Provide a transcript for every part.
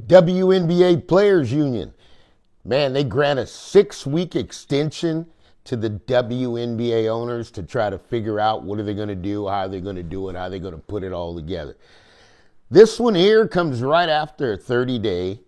WNBA Players Union. Man, they grant a 6-week extension to the WNBA owners to try to figure out what are they going to do, how are they going to do it, how are they going to put it all together. This one here comes right after a 30-day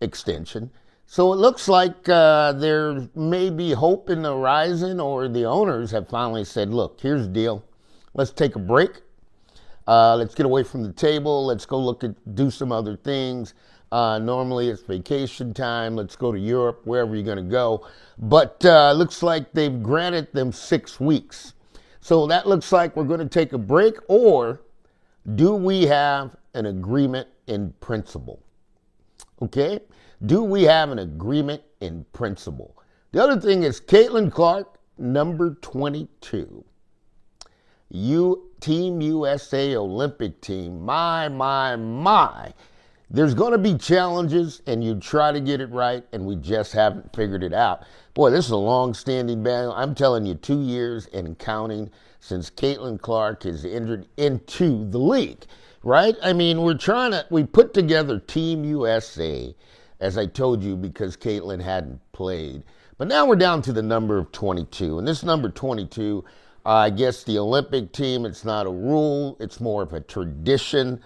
extension. So it looks like there may be hope in the horizon, or the owners have finally said, look, here's the deal. Let's take a break. Let's get away from the table. Let's go do some other things. Normally it's vacation time. Let's go to Europe, wherever you're going to go. But looks like they've granted them 6 weeks. So that looks like we're going to take a break, or do we have an agreement in principle? Okay? Do we have an agreement in principle? The other thing is Caitlin Clark, number 22. Team USA Olympic team. My. There's going to be challenges, and you try to get it right, and we just haven't figured it out. Boy, this is a long-standing battle. I'm telling you, 2 years and counting since Caitlin Clark has entered into the league, right? I mean, we put together Team USA, as I told you, because Caitlin hadn't played. But now we're down to the number of 22, and this number 22, I guess the Olympic team, it's not a rule, it's more of a tradition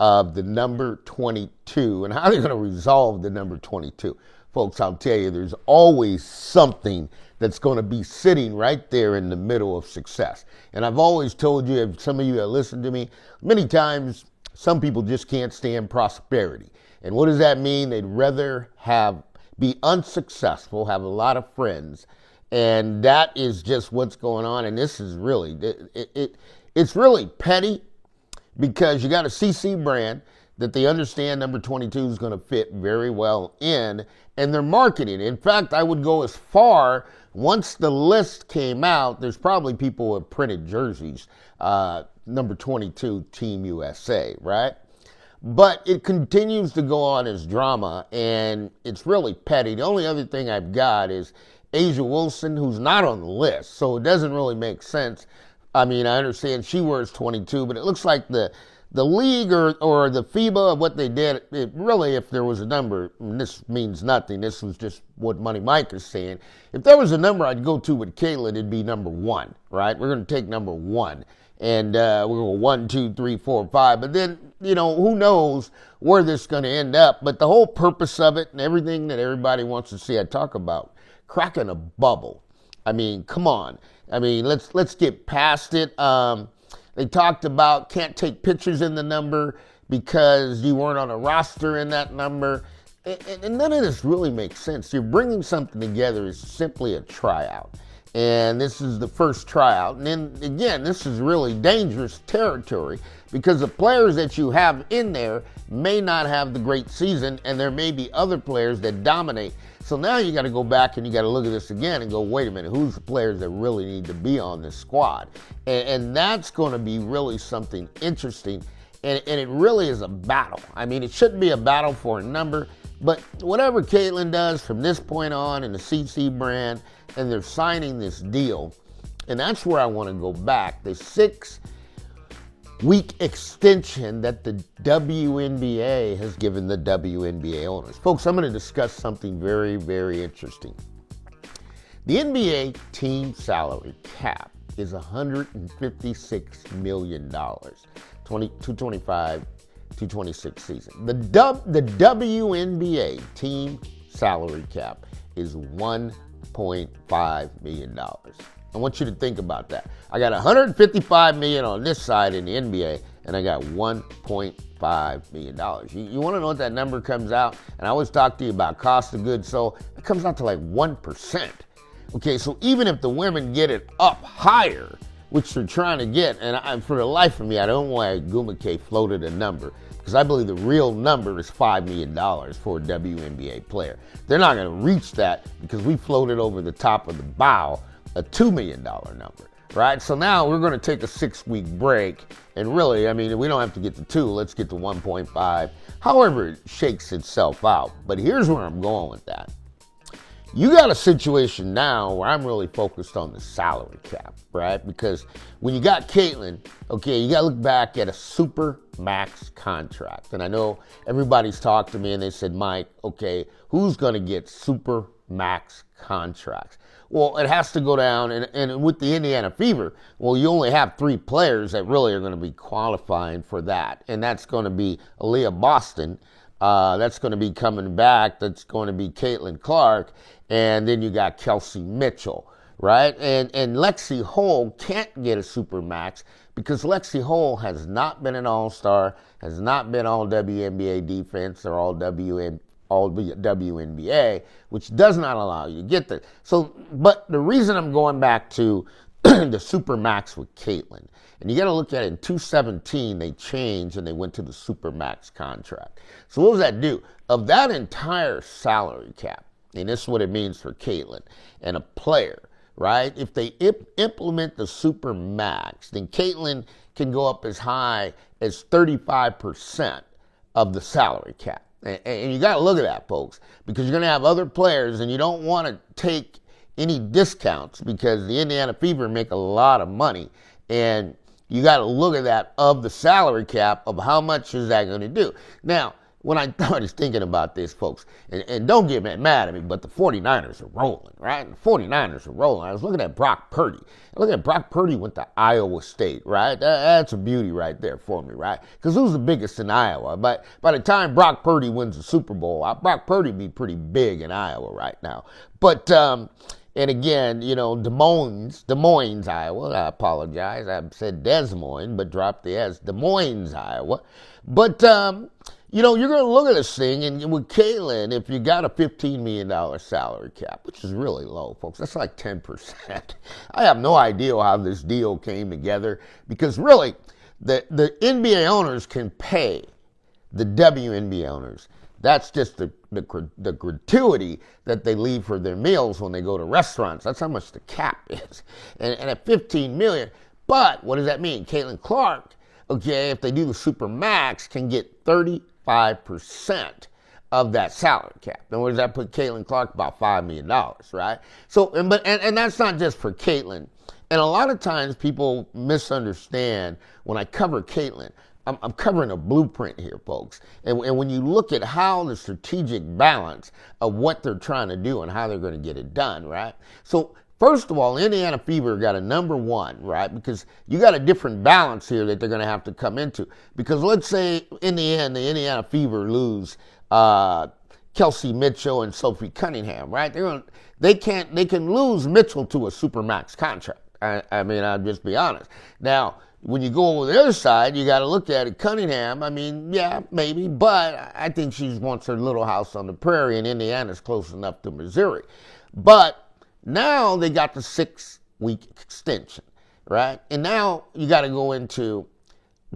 of the number 22. And how are they going to resolve the number 22? Folks, I'll tell you, there's always something that's going to be sitting right there in the middle of success. And I've always told you, if some of you have listened to me, many times some people just can't stand prosperity. And what does that mean? They'd rather be unsuccessful, have a lot of friends, and that is just what's going on. And this is really, it's really petty, because you got a CC brand that they understand number 22 is going to fit very well in, and they're marketing. In fact, I would go as far, once the list came out, there's probably people who have printed jerseys, number 22, Team USA, right? But it continues to go on as drama, and it's really petty. The only other thing I've got is Asia Wilson, who's not on the list, so it doesn't really make sense. I mean, I understand she wears 22, but it looks like the league or the FIBA, what they did, it really, if there was a number, and this means nothing, this was just what Money Mike is saying, if there was a number I'd go to with Caitlin, it'd be number 1, right? We're going to take number 1. And we're going to go 1, 2, 3, 4, 5. But then, who knows where this is going to end up. But the whole purpose of it and everything that everybody wants to see, I talk about cracking a bubble. I mean, come on. I mean, let's get past it. They talked about can't take pictures in the number because you weren't on a roster in that number. And none of this really makes sense. You're bringing something together is simply a tryout. And this is the first tryout. And then, again, this is really dangerous territory, because the players that you have in there may not have the great season, and there may be other players that dominate. So now you got to go back and you got to look at this again and go, wait a minute, who's the players that really need to be on this squad? And that's going to be really something interesting. And it really is a battle. I mean, it shouldn't be a battle for a number, but whatever Caitlin does from this point on in the CC brand, and they're signing this deal, and that's where I want to go back. The 6-week extension that the WNBA has given the WNBA owners. Folks, I'm going to discuss something very, very interesting. The NBA team salary cap is $156 million, 225, 226 season. The WNBA team salary cap is $1.5 million. I want you to think about that. I got $155 million on this side in the NBA, and I got $1.5 million. You want to know what that number comes out? And I always talk to you about cost of goods sold. It comes out to like 1%. Okay, so even if the women get it up higher, which they're trying to get, and for the life of me, I don't know why Gumake floated a number, because I believe the real number is $5 million for a WNBA player. They're not going to reach that because we floated over the top of the bow a $2 million number, right? So now we're going to take a 6-week break, and really, I mean, we don't have to get to 2, let's get to 1.5, however it shakes itself out. But here's where I'm going with that. You got a situation now where I'm really focused on the salary cap, right? Because when you got Caitlin, okay, you got to look back at a Super Max contract. And I know everybody's talked to me and they said, Mike, okay, who's going to get Super Max contracts? Well, it has to go down, and with the Indiana Fever, well, you only have 3 players that really are going to be qualifying for that, and that's going to be Aaliyah Boston, that's going to be coming back, that's going to be Caitlin Clark, and then you got Kelsey Mitchell, right? And Lexi Hull can't get a Super Max because Lexi Hull has not been an All-Star, has not been all WNBA defense or all WNBA, which does not allow you to get that. So, but the reason I'm going back to the Super Max with Caitlin, and you got to look at it, in 2017, they changed and they went to the Super Max contract. So what does that do? Of that entire salary cap, and this is what it means for Caitlin and a player, right? If they implement the Super Max, then Caitlin can go up as high as 35% of the salary cap. And you got to look at that, folks, because you're going to have other players, and you don't want to take any discounts because the Indiana Fever make a lot of money. And you got to look at that of the salary cap of how much is that going to do. Now, when I started thinking about this, folks, and don't get mad at me, but the 49ers are rolling, right? The 49ers are rolling. I was looking at Brock Purdy. Look at Brock Purdy went to Iowa State, right? That's a beauty right there for me, right? Because who's the biggest in Iowa? But by the time Brock Purdy wins the Super Bowl, Brock Purdy be pretty big in Iowa right now. But, and again, you know, Des Moines, Iowa. I apologize. I said Des Moines, but dropped the S. Des Moines, Iowa. But, you know, you're going to look at this thing, and with Caitlin, if you got a $15 million salary cap, which is really low, folks, that's like 10%. I have no idea how this deal came together because really, the NBA owners can pay the WNBA owners. That's just the gratuity that they leave for their meals when they go to restaurants. That's how much the cap is. And at $15 million, but what does that mean? Caitlin Clark, okay, if they do the Super Max, can get 35% of that salary cap. And where does that put Caitlin Clark? About $5 million, right? So, and that's not just for Caitlin. And a lot of times people misunderstand when I cover Caitlin. I'm covering a blueprint here, folks. And when you look at how the strategic balance of what they're trying to do and how they're going to get it done, right? So, first of all, Indiana Fever got a number 1, right? Because you got a different balance here that they're going to have to come into. Because let's say in the end, the Indiana Fever lose Kelsey Mitchell and Sophie Cunningham, right? They can lose Mitchell to a Super Max contract. I mean, I'll just be honest. Now, when you go over the other side, you got to look at it. Cunningham, I mean, yeah, maybe, but I think she wants her little house on the prairie, and Indiana's close enough to Missouri. But now they got the 6-week extension, right? And now you got to go into,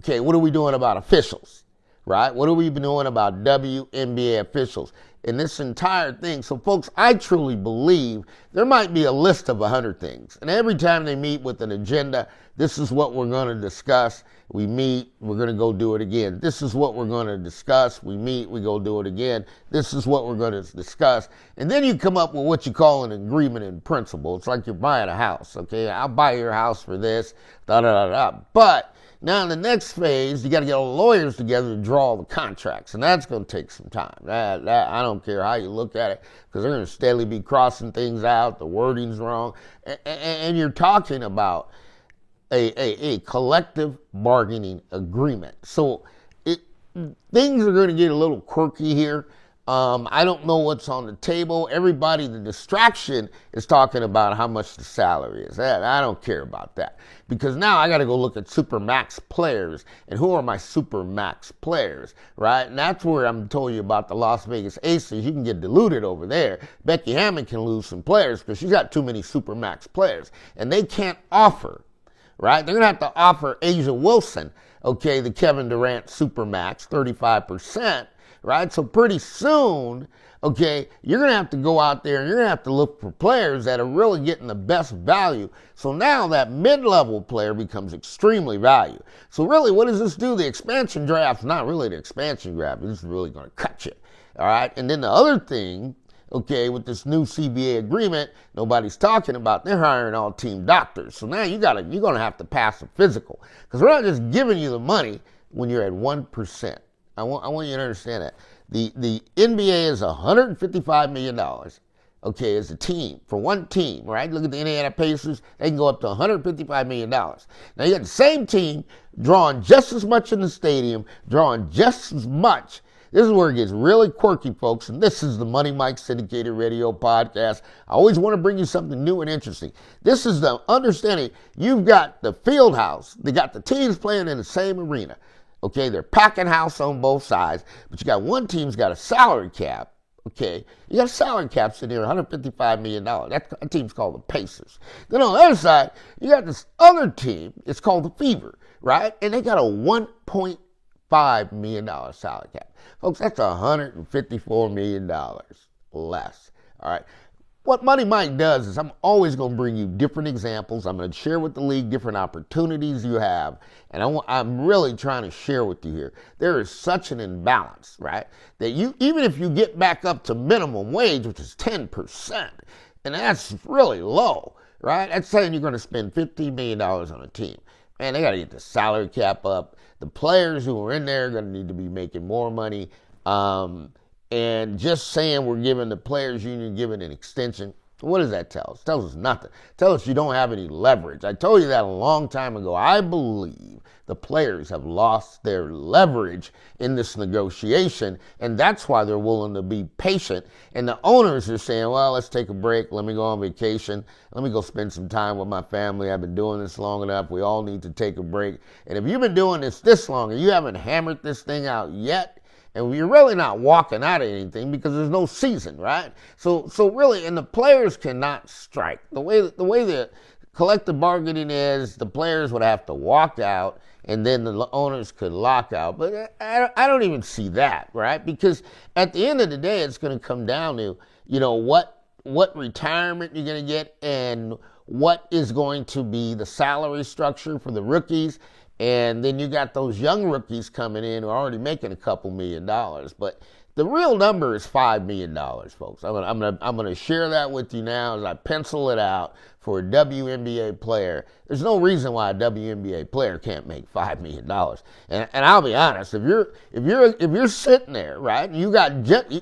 okay, what are we doing about officials, right? What are we doing about WNBA officials in this entire thing? So, folks, I truly believe there might be a list of 100 things. And every time they meet with an agenda, this is what we're going to discuss. We meet, we're going to go do it again. This is what we're going to discuss. We meet, we go do it again. This is what we're going to discuss. And then you come up with what you call an agreement in principle. It's like you're buying a house, okay? I'll buy your house for this, da-da-da-da. But now in the next phase, you got to get all the lawyers together to draw the contracts, and that's going to take some time. I don't care how you look at it, because they're going to steadily be crossing things out. The wording's wrong, and you're talking about a collective bargaining agreement. So things are going to get a little quirky here. I don't know what's on the table. Everybody, the distraction is talking about how much the salary is. I don't care about that. Because now I got to go look at Super Max players. And who are my Super Max players, right? And that's where I'm telling you about the Las Vegas Aces. You can get diluted over there. Becky Hammond can lose some players because she's got too many Super Max players. And they can't offer, right? They're going to have to offer Asia Wilson, okay, the Kevin Durant Super Max, 35%. Right? So pretty soon, okay, you're going to have to go out there and you're going to have to look for players that are really getting the best value. So now that mid-level player becomes extremely valuable. So really, what does this do? The expansion draft's not really the expansion draft. This is really going to cut you. All right? And then the other thing, okay, with this new CBA agreement, nobody's talking about, they're hiring all team doctors. So now you're going to have to pass a physical, because we're not just giving you the money when you're at 1%. I want you to understand that. The NBA is $155 million, okay, as a team, for one team, right? Look at the Indiana Pacers, they can go up to $155 million. Now you got the same team drawing just as much in the stadium, drawing just as much. This is where it gets really quirky, folks, and this is the Money Mike Syndicated Radio Podcast. I always want to bring you something new and interesting. This is the understanding. You've got the field house. They got the teams playing in the same arena. Okay, they're packing house on both sides, but you got one team's got a salary cap. Okay, you got a salary cap sitting there, $155 million. That team's called the Pacers. Then on the other side, you got this other team. It's called the Fever, right? And they got a $1.5 million salary cap. Folks, that's $154 million less. All right. What Money Mike does is I'm always going to bring you different examples. I'm going to share with the league different opportunities you have. And I'm really trying to share with you here. There is such an imbalance, right? That even if you get back up to minimum wage, which is 10%, and that's really low, right? That's saying you're going to spend $15 million on a team. Man, they got to get the salary cap up. The players who are in there are going to need to be making more money. And just saying we're giving the players union giving an extension, what does that tell us? It tells us nothing. It tells us you don't have any leverage. I told you that a long time ago. I believe the players have lost their leverage in this negotiation, and that's why they're willing to be patient. And the owners are saying, well, let's take a break. Let me go on vacation. Let me go spend some time with my family. I've been doing this long enough. We all need to take a break. And if you've been doing this long and you haven't hammered this thing out yet, and you're really not walking out of anything because there's no season, right? So really, and the players cannot strike. The way the collective bargaining is, the players would have to walk out, and then the owners could lock out. But I don't even see that, right? Because at the end of the day, it's going to come down to, what retirement you're going to get and what is going to be the salary structure for the rookies. And then you got those young rookies coming in who are already making a couple $1 million. But the real number is $5 million, folks. I'm gonna share that with you now as I pencil it out for a WNBA player. There's no reason why a WNBA player can't make $5 million. And I'll be honest, if you're sitting there, right, and you got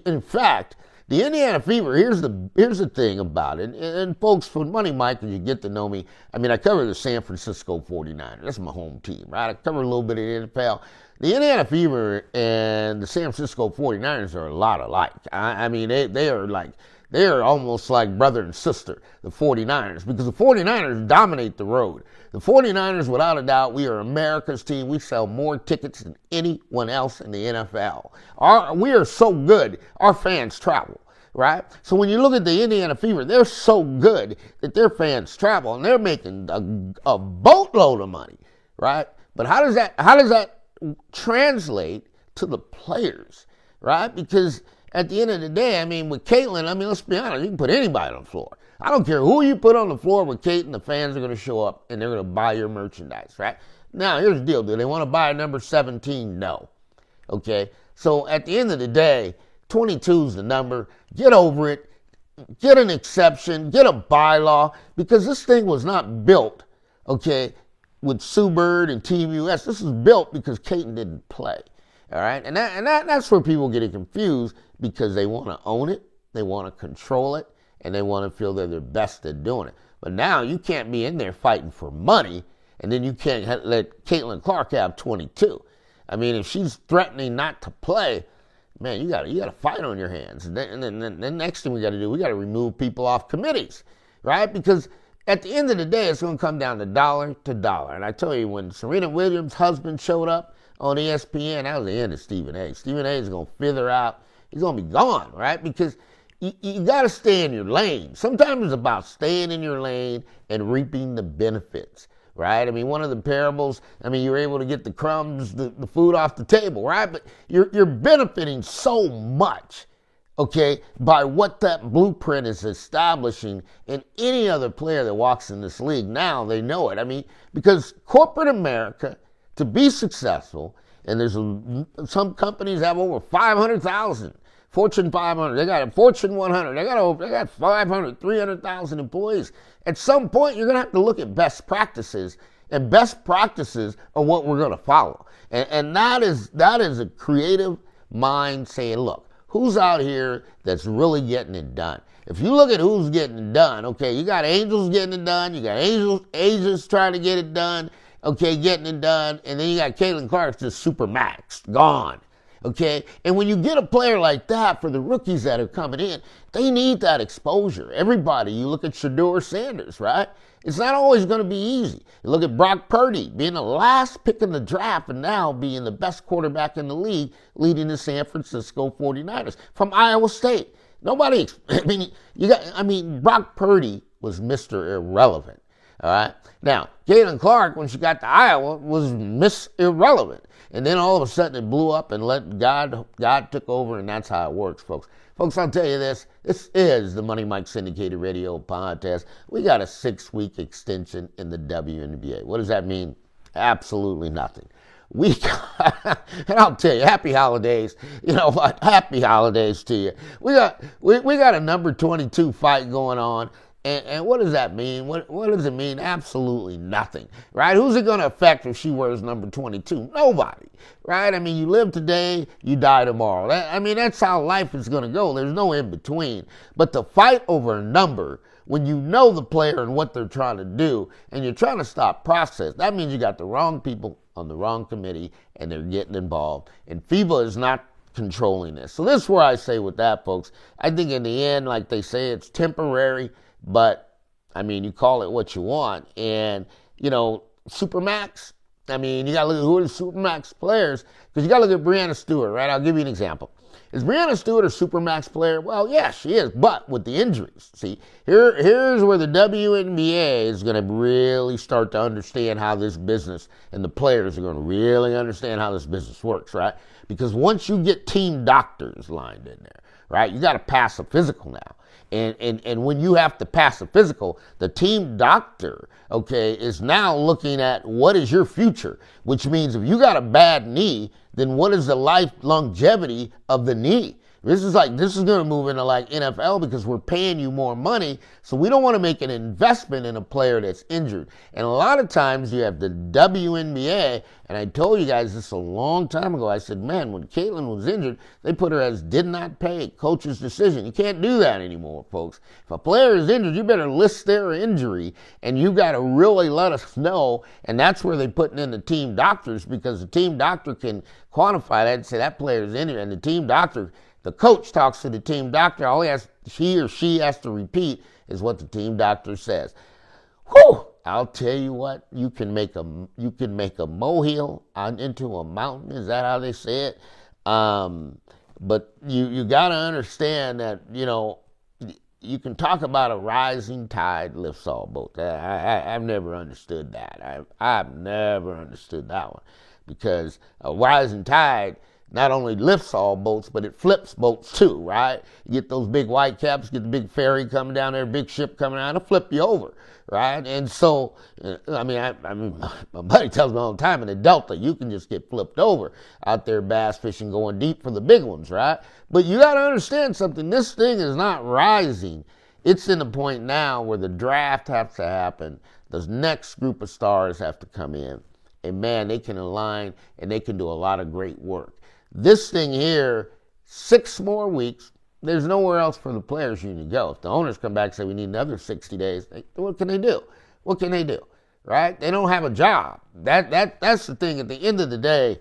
in fact, the Indiana Fever, here's the thing about it. And folks, for Money Mike, as you get to know me, I cover the San Francisco 49ers. That's my home team, right? I cover a little bit of the NFL. The Indiana Fever and the San Francisco 49ers are a lot alike. They are almost like brother and sister, the 49ers, because the 49ers dominate the road. The 49ers, without a doubt, we are America's team. We sell more tickets than anyone else in the NFL. We are so good, our fans travel, right? So when you look at the Indiana Fever, they're so good that their fans travel, and they're making a boatload of money, right? But how does that translate to the players, right? Because at the end of the day, with Caitlin, let's be honest, you can put anybody on the floor. I don't care who you put on the floor with Caitlin, the fans are going to show up and they're going to buy your merchandise, right? Now, here's the deal. Do they want to buy number 17? No. Okay? So at the end of the day, 22 is the number. Get over it. Get an exception. Get a bylaw, because this thing was not built, okay, with Sue Bird and Team US. This was built because Caitlin didn't play. All right? And that's where people get confused, because they want to own it, they want to control it, and they want to feel they're the best at doing it. But now you can't be in there fighting for money, and then you can't let Caitlin Clark have 22. If she's threatening not to play, man, you got a fight on your hands. And then next thing we got to do, we got to remove people off committees, right? Because at the end of the day, it's going to come down to dollar to dollar. And I tell you, when Serena Williams' husband showed up on ESPN, that was the end of Stephen A. Stephen A. is going to fither out. He's going to be gone, right? Because you got to stay in your lane. Sometimes it's about staying in your lane and reaping the benefits, right? One of the parables, you're able to get the crumbs, the food off the table, right? But you're benefiting so much, okay, by what that blueprint is establishing. And any other player that walks in this league now, they know it. Because corporate America, to be successful, and there's some companies have over 500,000 Fortune 500. They got a Fortune 100. They got 500, 300,000 employees. At some point, you're going to have to look at best practices, and best practices are what we're going to follow. And that is a creative mind saying, look, who's out here that's really getting it done? If you look at who's getting it done, okay, you got Angels getting it done, you got Angels trying to get it done, okay, getting it done, and then you got Caitlin Clark just Super Max, gone. Okay, and when you get a player like that, for the rookies that are coming in, they need that exposure. Everybody, you look at Shedeur Sanders, right? It's not always going to be easy. You look at Brock Purdy being the last pick in the draft and now being the best quarterback in the league, leading the San Francisco 49ers from Iowa State. Nobody, Brock Purdy was Mr. Irrelevant. All right. Now, Caitlin Clark, when she got to Iowa, was Miss Irrelevant. And then all of a sudden it blew up and God took over, and that's how it works, folks. Folks, I'll tell you this. This is the Money Mike Syndicated Radio Podcast. We got a 6-week extension in the WNBA. What does that mean? Absolutely nothing. And I'll tell you, happy holidays. You know what? Happy holidays to you. We got a number 22 fight going on. And what does that mean? What does it mean? Absolutely nothing, right? Who's it going to affect if she wears number 22? Nobody, right? I mean, you live today, you die tomorrow. That's how life is going to go. There's no in between. But to fight over a number, when you know the player and what they're trying to do, and you're trying to stop process, that means you got the wrong people on the wrong committee, and they're getting involved. And FIBA is not controlling this. So this is where I say with that, folks, I think in the end, like they say, it's temporary. But, you call it what you want. And, Super Max, you got to look at who are the Super Max players, because you got to look at Breanna Stewart, right? I'll give you an example. Is Breanna Stewart a Super Max player? Well, yeah, she is, but with the injuries. See, here's where the WNBA is going to really start to understand how this business, and the players are going to really understand how this business works, right? Because once you get team doctors lined in there, right, you got to pass a physical now. And when you have to pass a physical, the team doctor, okay, is now looking at what is your future, which means if you got a bad knee, then what is the life longevity of the knee? This is going to move into like NFL, because we're paying you more money. So we don't want to make an investment in a player that's injured. And a lot of times you have the WNBA, and I told you guys this a long time ago. I said, man, when Caitlin was injured, they put her as did not pay, coach's decision. You can't do that anymore, folks. If a player is injured, you better list their injury, and you got to really let us know. And that's where they put in the team doctors, because the team doctor can quantify that and say that player is injured, and the team doctor, the coach talks to the team doctor. All he or she has to repeat is what the team doctor says. Whew! I'll tell you what, you can make a molehill into a mountain. Is that how they say it? But you got to understand that, you can talk about a rising tide lifts all boats. I've never understood that. I've never understood that one, because a rising tide not only lifts all boats, but it flips boats too, right? You get those big white caps, get the big ferry coming down there, big ship coming out, it'll flip you over, right? And so, my buddy tells me all the time, in the Delta, you can just get flipped over out there bass fishing, going deep for the big ones, right? But you got to understand something. This thing is not rising. It's in the point now where the draft has to happen. The next group of stars have to come in. And man, they can align, and they can do a lot of great work. This thing here, 6 more weeks, there's nowhere else for the players union to go. If the owners come back and say we need another 60 days, what can they do? What can they do? Right? They don't have a job. That's the thing. At the end of the day,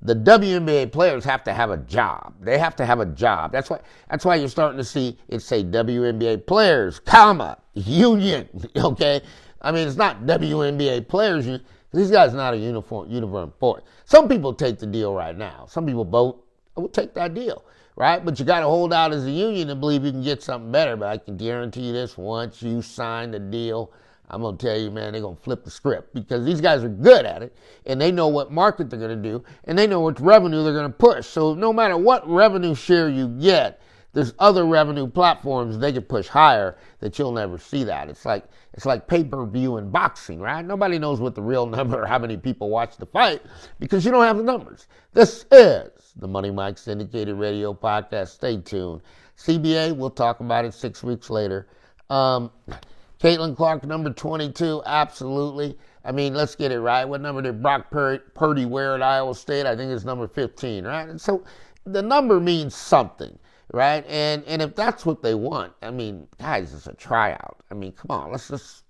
the WNBA players have to have a job. They have to have a job. That's why you're starting to see it say WNBA players, comma, union. Okay? It's not WNBA players union. These guys are not a uniform force. Some people take the deal right now. Some people vote. I will take that deal, right? But you got to hold out as a union and believe you can get something better. But I can guarantee you this: once you sign the deal, I'm going to tell you, man, they're going to flip the script, because these guys are good at it, and they know what market they're going to do, and they know what revenue they're going to push. So no matter what revenue share you get, there's other revenue platforms they can push higher that you'll never see that. It's like pay-per-view in boxing, right? Nobody knows what the real number or how many people watch the fight, because you don't have the numbers. This is is the Money Mike Syndicated Radio Podcast. Stay tuned. CBA, we'll talk about it 6 weeks later. Caitlin Clark, number 22, absolutely. I mean, let's get it right. What number did Brock Purdy wear at Iowa State? I think it's number 15, right? And so the number means something, right? And if that's what they want, I mean, guys, it's a tryout. I mean, come on, let's just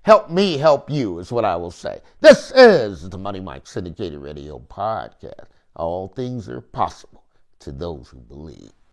help me help you is what I will say. This is the Money Mike Syndicated Radio Podcast. All things are possible to those who believe.